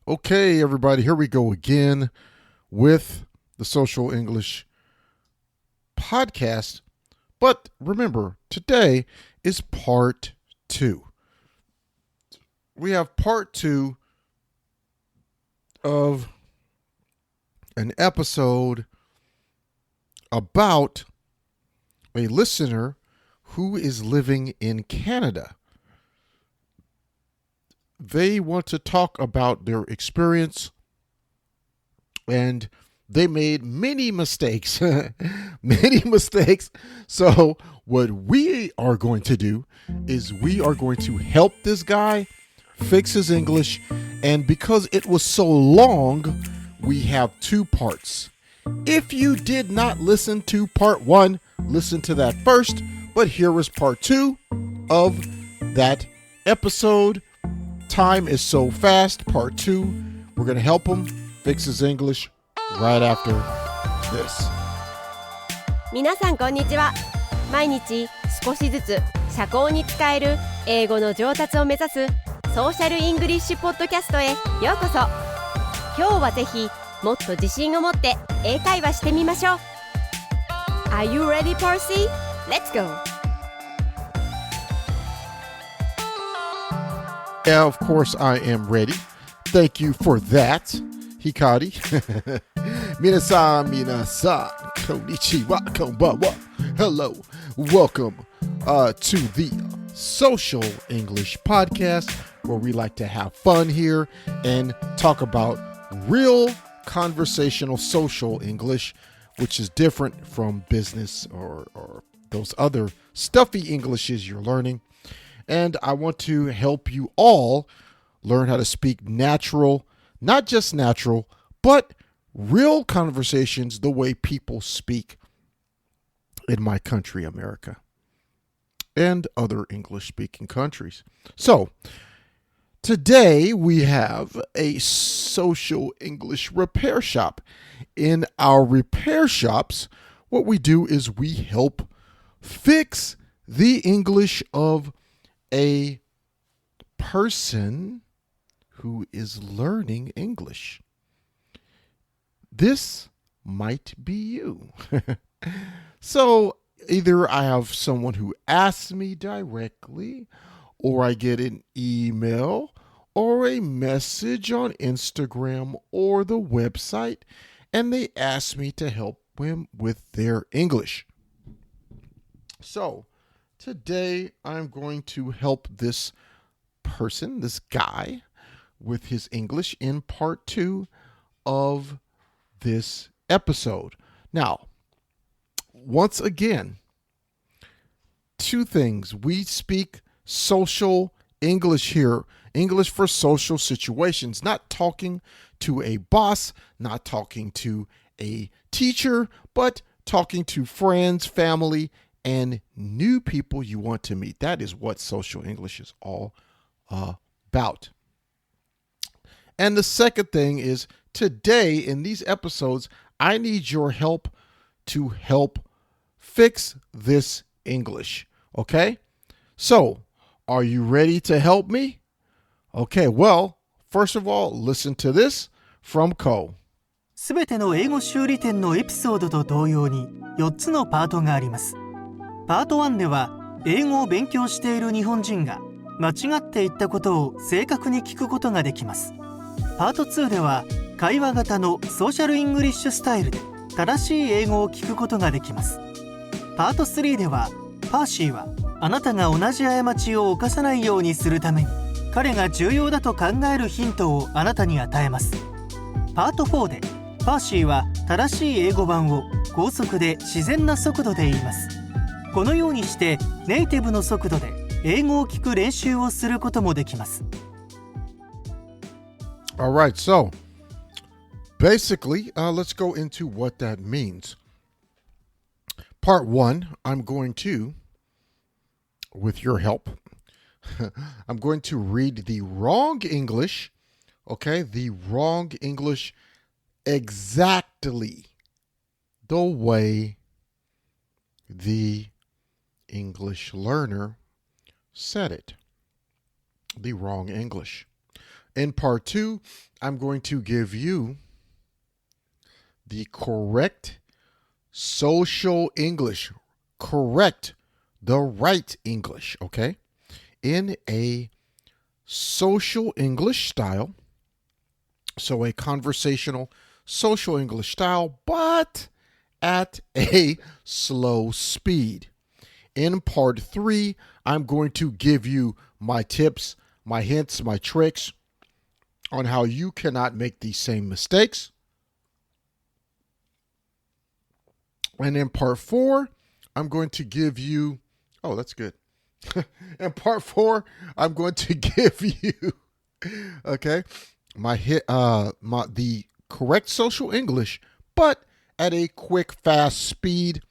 Okay, everybody, here we go again with the Social English podcast. But remember, today is part 2. We have part 2 of an episode about a listener who is living in Canada. They want to talk about their experience, and they made many mistakes. So what we are going to do is we are going to help this guy fix his English. And because it was so long, we have 2 parts. If you did not listen to part 1, listen to that first. But here is part 2 of that episode. Time is so fast, part 2. We're going to help him fix his English right after this. 皆さんこんにちは。毎日少しずつ社交に使える英語の上達を目指すソーシャルイングリッシュポッドキャストへようこそ。今日はぜひもっと自信を持って英会話してみましょう。Are you ready, Parsi? Let's go! Yeah, of course I am ready. Thank you for that, Hikari. 皆さん、konnichiwa, konbanwa. Hello, welcome to the Social English Podcast, where we like to have fun here and talk about real conversational social English, which is different from business or those other stuffy Englishes you're learning. And I want to help you all learn how to speak natural, not just natural, but real conversations the way people speak in my country, America, and other English-speaking countries. So, today we have a social English repair shop. In our repair shops, what we do is we help fix the English of a person who is learning English. This might be you. So either I have someone who asks me directly, or I get an email or a message on Instagram or the website, and they ask me to help them with their English. So today I'm going to help this person, this guy, with his English in part 2 of this episode. Now, once again, 2 things. We speak social English here, English for social situations, not talking to a boss, not talking to a teacher, but talking to friends, family, and new people you want to meet. That is what social English is all about. And the second thing is, today in these episodes, I need your help to help fix this English. Okay? So, are you ready to help me? Okay, well, first of all, listen to this from Ko. すべての英語修理店のエピソードと同様に4つのパートがあります。パート1では英語を勉強している日本人が間違って言ったことを正確に聞くことができます。パート2では会話型のソーシャルイングリッシュスタイルで正しい英語を聞くことができます。パート3ではパーシーはあなたが同じ過ちを犯さないようにするために彼が重要だと考えるヒントをあなたに与えます。パート4でパーシーは正しい英語版を高速で自然な速度で言います。このようにしてネイティブの速度で英語を聞く練習をすることもできます。All right, so basically, let's go into what that means. Part 1, I'm going to, with your help, I'm going to read the wrong English, okay, the wrong English exactly the way the English learner said it. The wrong English. In part 2, I'm going to give you the correct social English. Correct, the right English, okay? In a social English style. So a conversational social English style, but at a slow speed. In part 3, I'm going to give you my tips, my hints, my tricks on how you cannot make these same mistakes. And in part 4, I'm going to give you, oh, that's good. In part 4, I'm going to give you, okay, the correct social English, but at a quick, fast speed,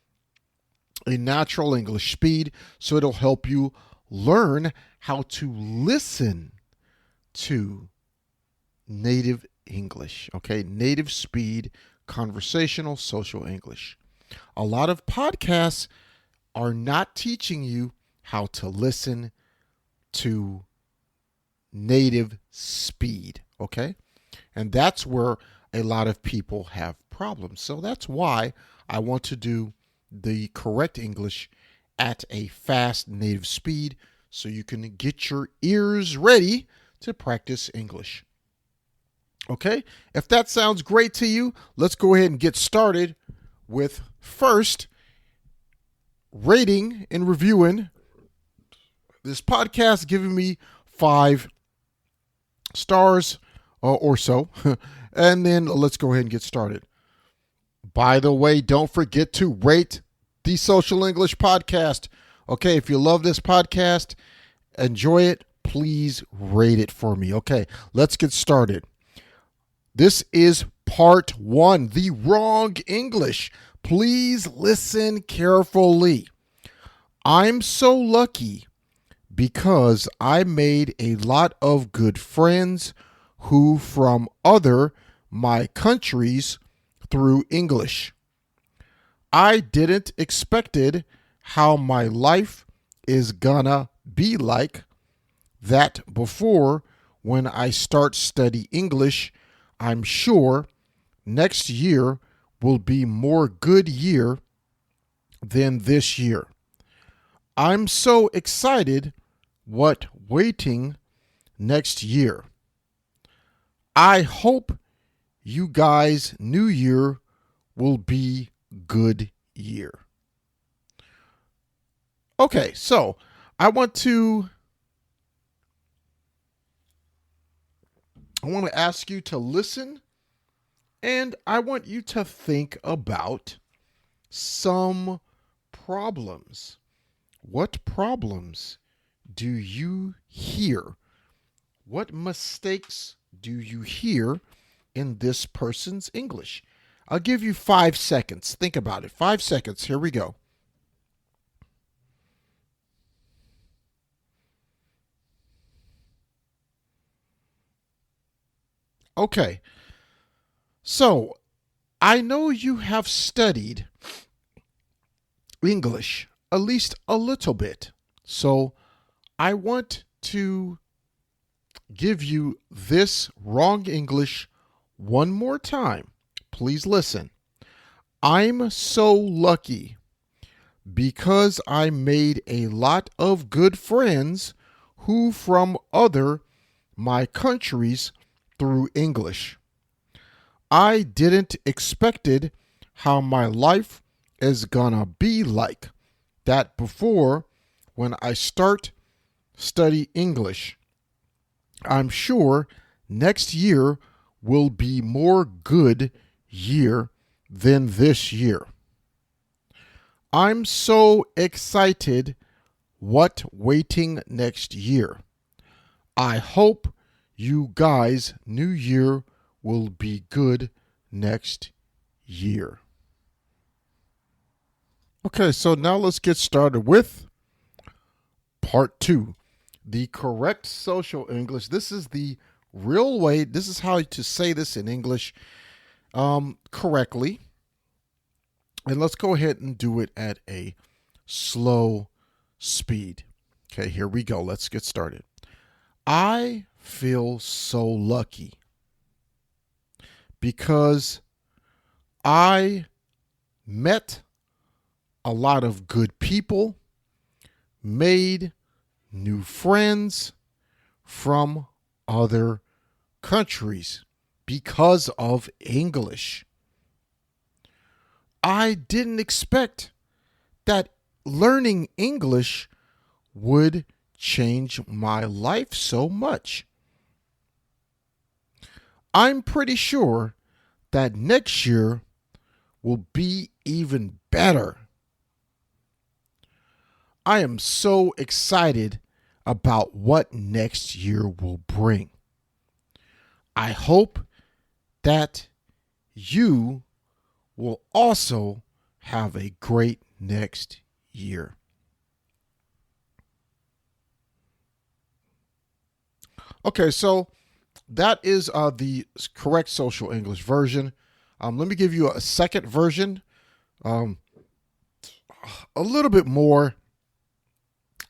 a natural English speed, so it'll help you learn how to listen to native English, okay? Native speed, conversational, social English. A lot of podcasts are not teaching you how to listen to native speed, okay? And that's where a lot of people have problems. So that's why I want to do the correct English at a fast native speed so you can get your ears ready to practice English. Okay? If that sounds great to you, let's go ahead and get started with first rating and reviewing this podcast, giving me 5 stars or so. And then let's go ahead and get started. By the way, don't forget to rate the Social English Podcast. Okay, if you love this podcast, enjoy it, please rate it for me. Okay, let's get started. This is part 1, the wrong English. Please listen carefully. I'm so lucky because I made a lot of good friends who from other my countries through English. I didn't expected how my life is gonna be like that before when I start study English. I'm sure next year will be more good year than this year. I'm so excited what waiting next year. I hope you guys' new year will be good year. Okay, so I want to ask you to listen, and I want you to think about some problems. What problems do you hear? What mistakes do you hear in this person's English? I'll give you 5 seconds. Think about it. 5 seconds. Here we go. Okay. So, I know you have studied English at least a little bit. So, I want to give you this wrong English one more time. Please listen. I'm so lucky because I made a lot of good friends who from other my countries through English. I didn't expected how my life is gonna be like that before when I start study English. I'm sure next year will be more good year than this year. I'm so excited what waiting next year. I hope you guys' new year will be good next year. Okay, so now let's get started with part 2. The correct social English. This is the real way. This is how to say this in English correctly. And let's go ahead and do it at a slow speed. Okay, here we go. Let's get started. I feel so lucky because I met a lot of good people, made new friends from other countries because of English. I didn't expect that learning English would change my life so much. I'm pretty sure that next year will be even better. I am so excited about what next year will bring. I hope that you will also have a great next year. Okay, so that is the correct social English version. Let me give you a second version, a little bit more,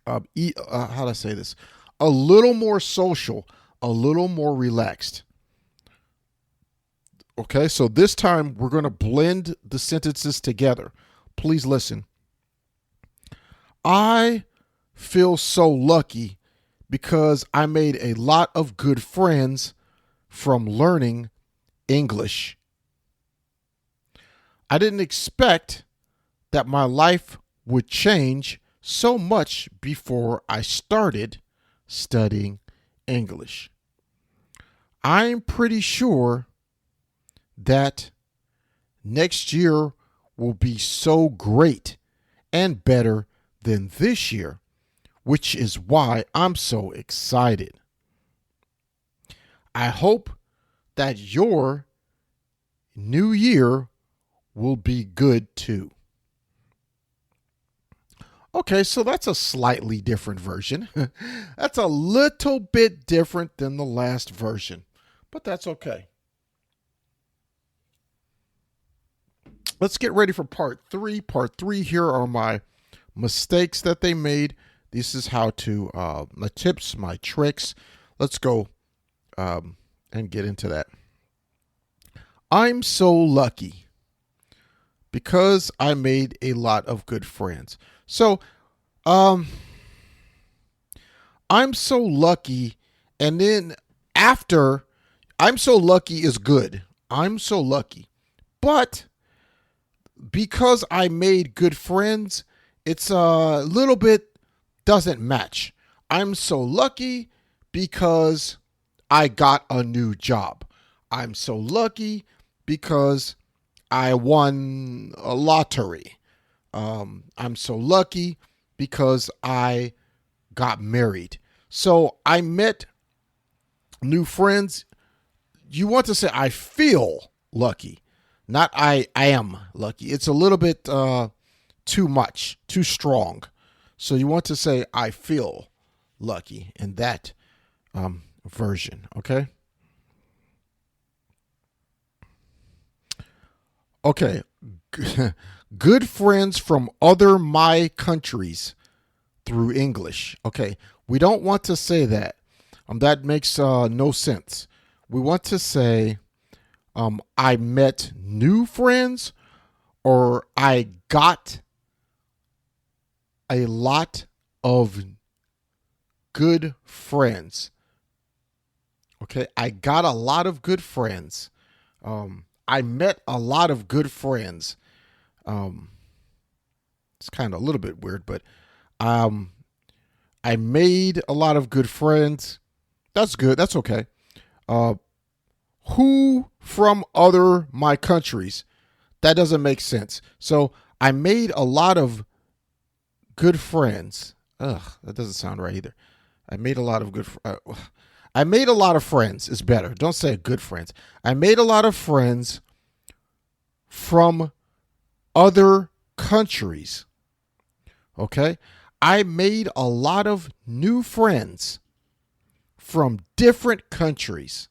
how do I say this? A little more social, a little more relaxed. Okay, so this time we're going to blend the sentences together. Please listen. I feel so lucky because I made a lot of good friends from learning English. I didn't expect that my life would change so much before I started studying English. I'm pretty sure that next year will be so great and better than this year, which is why I'm so excited. I hope that your new year will be good too. Okay, so that's a slightly different version. That's a little bit different than the last version, but that's okay. Let's get ready for part three. Part three, here are my mistakes that they made. This is how to, my tips, my tricks. Let's go and get into that. I'm so lucky because I made a lot of good friends. So, I'm so lucky, and then after, I'm so lucky is good. I'm so lucky. But because I made good friends, it's a little bit doesn't match. I'm so lucky because I got a new job. I'm so lucky because I won a lottery. I'm so lucky because I got married. So I met new friends. You want to say I feel lucky, not I am lucky. It's a little bit too much, too strong. So you want to say I feel lucky in that version, okay? Okay. Good friends from other my countries through English. Okay, we don't want to say that. That makes no sense. We want to say I met new friends, or I got a lot of good friends. Okay, I got a lot of good friends. I met a lot of good friends. It's kind of a little bit weird, but I made a lot of good friends. That's good. That's okay. Who from other my countries? That doesn't make sense. So I made a lot of good friends. Ugh, that doesn't sound right either. I made a lot of good. I made a lot of friends is better. Don't say good friends. I made a lot of friends from other countries. Okay? I made a lot of new friends from different countries.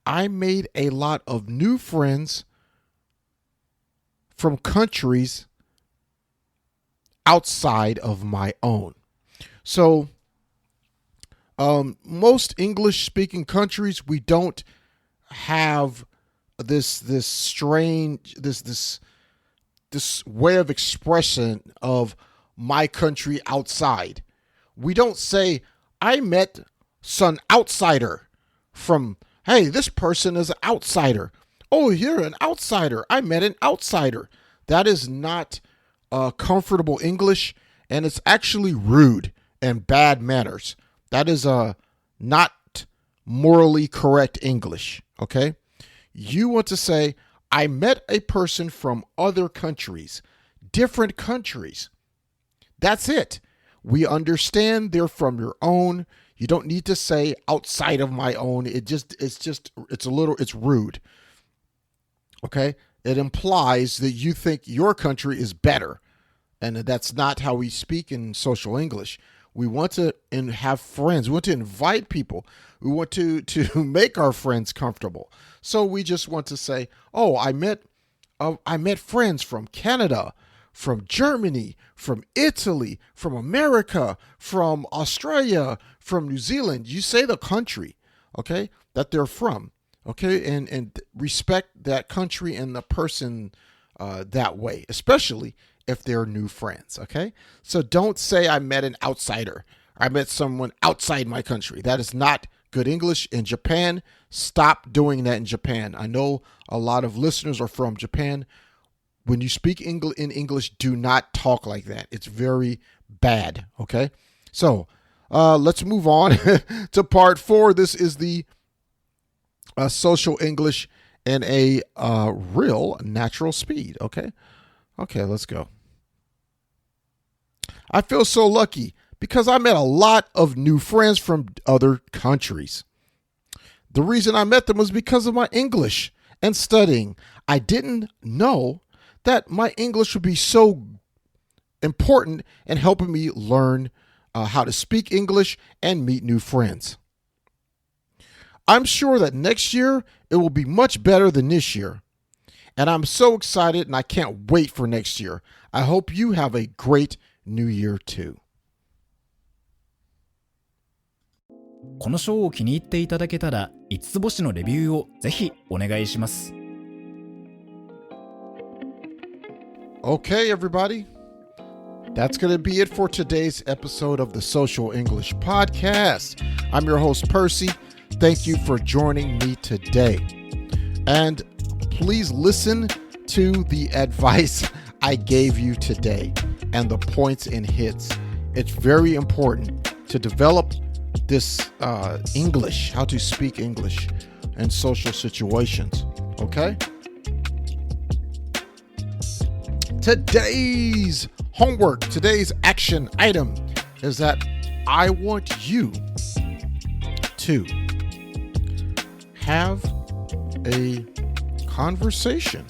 I made a lot of new friends from countries outside of my own. So, Most English-speaking countries, we don't have this way of expression of my country outside. We don't say, I met some outsider from, hey, this person is an outsider. Oh, you're an outsider. I met an outsider. That is not comfortable English, and it's actually rude and bad manners. That is not morally correct English, okay? You want to say, I met a person from other countries, different countries. That's it. We understand they're from your own. You don't need to say outside of my own. It's rude. Okay? It implies that you think your country is better. And that's not how we speak in social English. We want to have friends. We want to invite people. We want to make our friends comfortable. So we just want to say, oh, I met friends from Canada, from Germany, from Italy, from America, from Australia, from New Zealand. You say the country, okay, that they're from, okay, and respect that country and the person that way, especially if they're new friends, okay? So don't say I met an outsider. I met someone outside my country. That is not good English. In Japan, stop doing that in Japan. I know a lot of listeners are from Japan. When you speak in English, do not talk like that. It's very bad, okay? So let's move on to part 4. This is the social English in a real natural speed, okay? Okay, let's go. I feel so lucky because I met a lot of new friends from other countries. The reason I met them was because of my English and studying. I didn't know that my English would be so important in helping me learn how to speak English and meet new friends. I'm sure that next year it will be much better than this year. And I'm so excited and I can't wait for next year. I hope you have a great New Year too. このショーを気に入っていただけたら5つ星のレビューをぜひお願いします。Okay, everybody. That's going to be it for today's episode of the Social English Podcast. I'm your host, Percy. Thank you for joining me today. And please listen to the advice I gave you today and the points and hits. It's very important to develop this English, how to speak English in social situations. Okay? Today's homework, today's action item is that I want you to have a conversation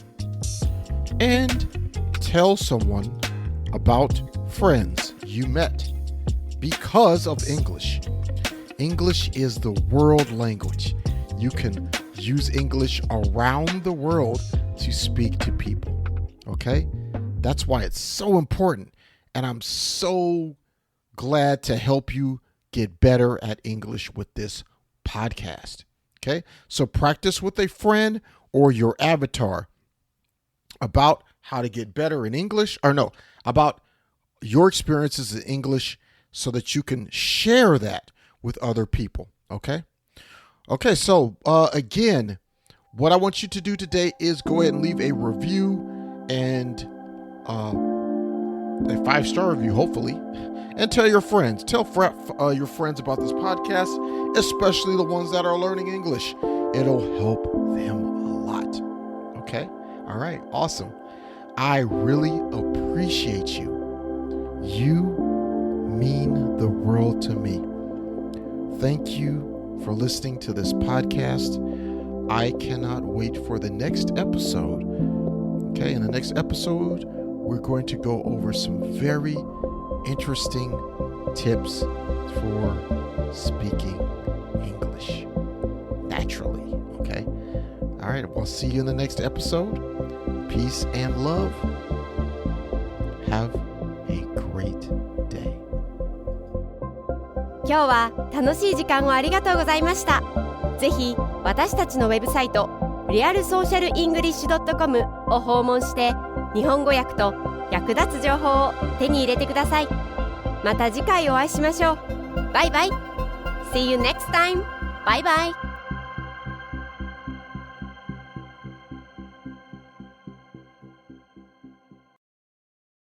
and tell someone about friends you met because of English. English is the world language. You can use English around the world to speak to people. Okay? That's why it's so important. And I'm so glad to help you get better at English with this podcast. Okay? So practice with a friend or your avatar about how to get better in English, about your experiences in English so that you can share that with other people. Okay? Okay, so again, what I want you to do today is go ahead and leave a review and a 5-star review, hopefully, and tell your friends. Tell your friends about this podcast, especially the ones that are learning English. It'll help them a lot. Okay? All right. Awesome. I really appreciate you. You mean the world to me. Thank you for listening to this podcast. I cannot wait for the next episode. Okay, in the next episode, we're going to go over some very interesting tips for speaking English naturally. Okay? All right, we'll see you in the next episode. Peace and love. Have a great day. 今日は楽しい時間をありがとうございました。ぜひ私たちのウェブサイトrealsocialenglish.com を訪問して日本語訳と役立つ情報を手に入れてください。また次回お会いしましょう。バイバイ。See you next time. Bye bye.